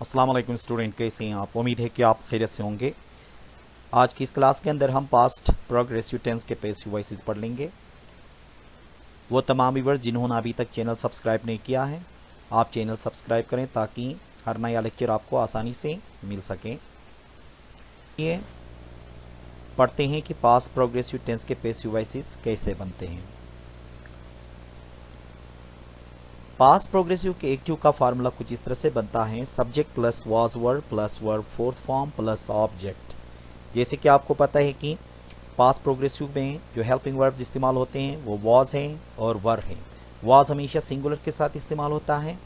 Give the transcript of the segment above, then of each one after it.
अस्सलाम वालेकुम स्टूडेंट, कैसे हैं आप? उम्मीद है कि आप खैरियत से होंगे। आज की इस क्लास के अंदर हम पास्ट प्रोग्रेसिव टेंस के पैसिव वॉइसेस पढ़ लेंगे। वो तमाम व्यूअर्स जिन्होंने अभी तक चैनल सब्सक्राइब नहीं किया है, आप चैनल सब्सक्राइब करें ताकि हर नया लेक्चर आपको आसानी से मिल सके। ये पढ़ते हैं कि पास्ट प्रोग्रेसिव टेंस के पैसिव वॉइसेस कैसे बनते हैं। पास्ट प्रोग्रेसिव के एक्टिव का फार्मूला कुछ इस तरह से बनता है: subject plus was verb plus verb fourth form plus object. जैसे कि आपको पता है कि पास्ट प्रोग्रेसिव में जो हेल्पिंग वर्ब्स इस्तेमाल होते हैं वो वाज हैं और वर हैं। वाज हमेशा सिंगुलर के साथ इस्तेमाल होता है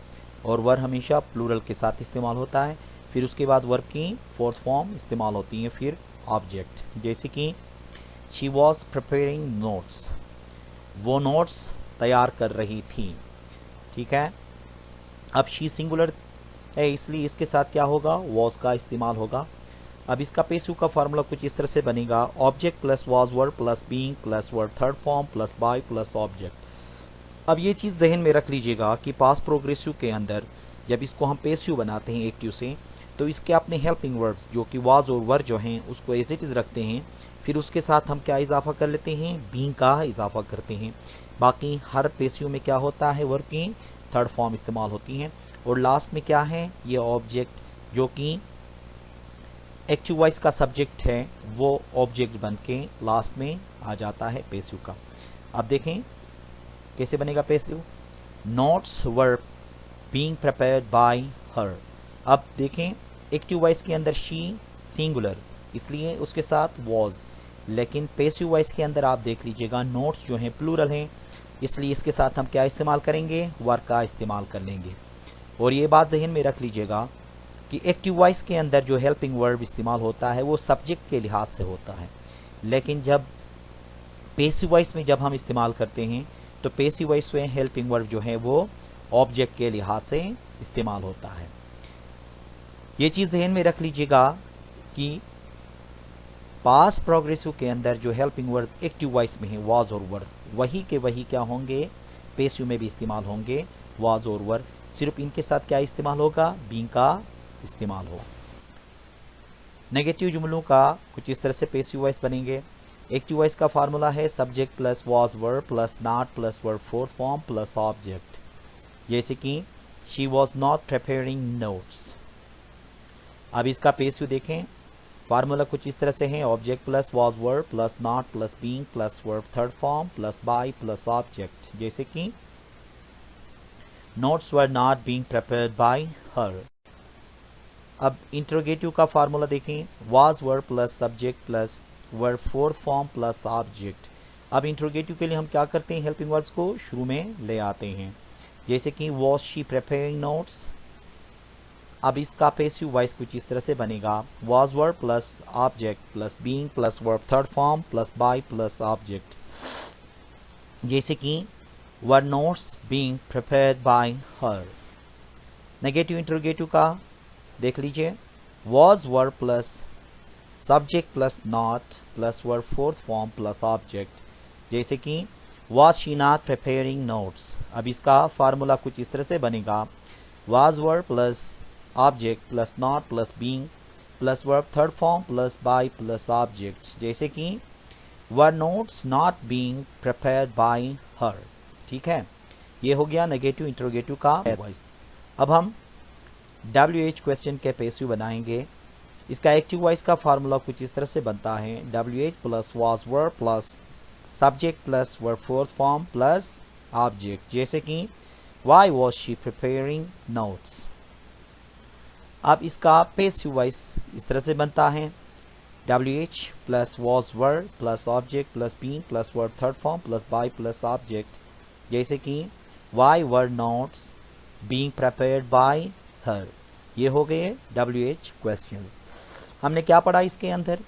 और वर हमेशा प्लूरल के साथ इस्तेमाल होता है। फिर उसके बाद वर्ब की फोर्थ फॉर्म इस्तेमाल होती है, फिर ऑब्जेक्ट। जैसे कि शी वॉज प्रिपेयरिंग नोट्स, वो नोट्स तैयार कर रही थी। ठीक है, अब शी सिंगुलर है इसलिए इसके साथ क्या होगा, वॉज का इस्तेमाल होगा। अब इसका पैसिव का फार्मूला कुछ इस तरह से बनेगा: object plus was verb plus being plus verb third form plus by plus object. अब ये चीज़ जहन में रख लीजिएगा कि पास्ट प्रोग्रेसिव के अंदर जब इसको हम पैसिव बनाते हैं एक्टिव से, तो इसके अपने हेल्पिंग वर्ब्स जो कि वाज और वर जो हैं उसको एज इट इज़ रखते हैं। फिर उसके साथ हम क्या इजाफा कर लेते हैं, बीइंग का इजाफा करते हैं। बाकी हर पैसिव में क्या होता है, वर्ब की थर्ड फॉर्म इस्तेमाल होती हैं। और लास्ट में क्या है, ये ऑब्जेक्ट जो कि एक्टिव वॉइस का सब्जेक्ट है वो ऑब्जेक्ट बन के लास्ट में आ जाता है पैसिव का। अब देखें कैसे बनेगा passive: notes were being prepared by हर। अब देखें एक्टिव वॉइस के अंदर शी सिंगुलर इसलिए उसके साथ वॉज, लेकिन पैसिव वॉइस के अंदर आप देख लीजिएगा नोट्स जो हैं प्लूरल हैं इसलिए इसके साथ हम क्या इस्तेमाल करेंगे, वर का इस्तेमाल कर लेंगे। और ये बात जहन में रख लीजिएगा कि एक्टिव वॉइस के अंदर जो हेल्पिंग वर्ब इस्तेमाल होता है वो सब्जेक्ट के लिहाज से होता है, लेकिन जब पैसिव वॉइस में जब हम इस्तेमाल करते हैं तो पैसिव वॉइस में हेल्पिंग वर्ब जो है वो ऑब्जेक्ट के लिहाज से इस्तेमाल होता है। ये चीज़ जहन में रख लीजिएगा कि पास्ट प्रोग्रेसिव के अंदर जो हेल्पिंग वर्ब एक्टिव वॉइस में है वाज और वर, वही के वही क्या होंगे, पैसिव में भी इस्तेमाल होंगे वाज और वर। सिर्फ इनके साथ क्या इस्तेमाल होगा, बीइंग का इस्तेमाल हो। नेगेटिव जुमलों का कुछ इस तरह से पैसिव वॉइस बनेंगे। एक्टिव वॉइस का फार्मूला है subject plus was verb plus not plus verb fourth form plus object. जैसे कि she was not preparing notes. अब इसका पैसिव देखें, फार्मूला कुछ इस तरह से है: object plus was verb plus not plus being plus verb third form plus by plus object. जैसे कि notes were not being prepared by हर। अब इंट्रोगेटिव का फार्मूला देखें: was verb plus subject plus verb fourth form plus object. अब interrogative के लिए हम क्या करते हैं, हेल्पिंग वर्ब्स को शुरू में ले आते हैं। जैसे कि वॉज शी प्रिपेयरिंग नोट्स। अब इसका पैसिव वॉइस कुछ इस तरह से बनेगा: was verb plus object plus being plus verb third form plus by plus object. जैसे कि were notes being prepared by her. Negative interrogative का देख लीजिए: was verb plus subject plus not plus verb fourth form plus object. जैसे कि was she not preparing notes. अब इसका formula कुछ इस तरह से बनेगा: was verb plus object plus not plus being plus verb third form plus by plus object. जैसे कि were notes not being prepared by her. ठीक है, ये हो गया नेगेटिव इंट्रोगेटिव का वॉइस। अब हम WH क्वेश्चन के पैसिव बनाएंगे। इसका एक्टिव वॉइस का फार्मूला कुछ इस तरह से बनता है: WH plus was verb plus subject plus verb fourth form plus object. जैसे कि why was she preparing notes. अब इसका पैसिव वॉइस इस तरह से बनता है: WH plus was verb plus object plus being plus verb third form plus by plus object. जैसे कि why were notes being prepared by हर। ये हो गए WH क्वेश्चंस। हमने क्या पढ़ा इसके अंदर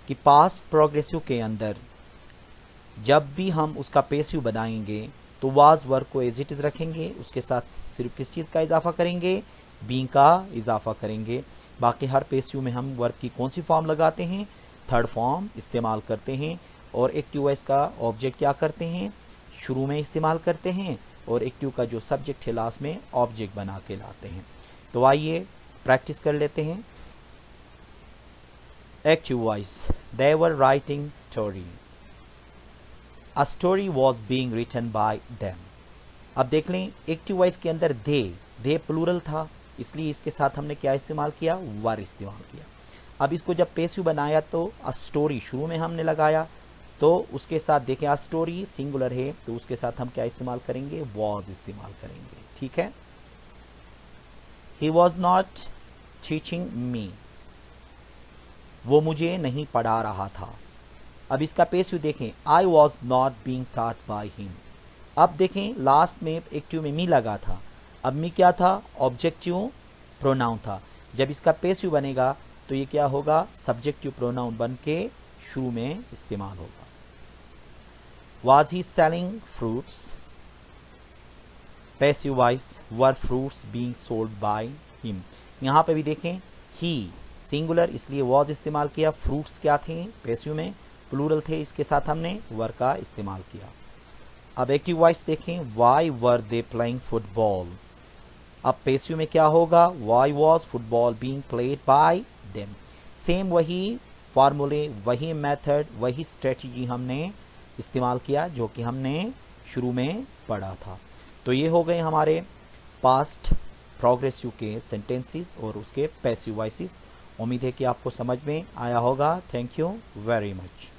कि पास्ट प्रोग्रेसिव के अंदर जब भी हम उसका पैसिव बनाएंगे तो वाज वर्ब को एज इट इज रखेंगे, उसके साथ सिर्फ किस चीज़ का इजाफा करेंगे, बीइंग का इजाफा करेंगे। बाकी हर पैसिव में हम वर्ब की कौन सी फॉर्म लगाते हैं, थर्ड फॉर्म इस्तेमाल करते हैं। और एक्टिव वॉइस का ऑब्जेक्ट क्या करते हैं, शुरू में इस्तेमाल करते हैं, और एक्टिव का जो सब्जेक्ट है लास्ट में ऑब्जेक्ट बना के लाते हैं। तो आइए प्रैक्टिस कर लेते हैं। Active voice, they were writing story, a story was being written by them. अब देख लें एक्टिव वॉइस के अंदर दे प्लूरल था, इसलिए इसके साथ हमने क्या इस्तेमाल किया, वर इस्तेमाल किया। अब इसको जब पैसिव बनाया तो अ स्टोरी शुरू में हमने लगाया, तो उसके साथ देखें अ स्टोरी सिंगुलर है तो उसके साथ हम क्या इस्तेमाल करेंगे, वॉज इस्तेमाल करेंगे। ठीक है। He was not teaching me, वो मुझे नहीं पढ़ा रहा था। अब इसका पैसिव देखें, I was not being taught by him. अब देखें लास्ट में एक्टिव में मी लगा था, अब मी क्या था, ऑब्जेक्टिव प्रोनाउन था। जब इसका पैसिव बनेगा तो ये क्या होगा, सब्जेक्टिव प्रोनाउन बन के शुरू में इस्तेमाल होगा। Was he selling fruits, passive voice, were fruits being sold by him. यहाँ पे भी देखें ही सिंगुलर इसलिए वॉज इस्तेमाल किया, फ्रूट्स क्या थे पैसिव में, प्लूरल थे, इसके साथ हमने वर का इस्तेमाल किया। अब एक्टिव वॉइस देखें, why were they playing football. अब पैसिव में क्या होगा, why was football being played by them. Same वही फार्मूले, वही मेथड, वही स्ट्रेटजी हमने इस्तेमाल किया जो कि हमने शुरू में पढ़ा था। तो ये हो गए हमारे पास्ट प्रोग्रेसिव के सेंटेंसेस और उसके पैसिव वॉइसेस। उम्मीद है कि आपको समझ में आया होगा। Thank you very much.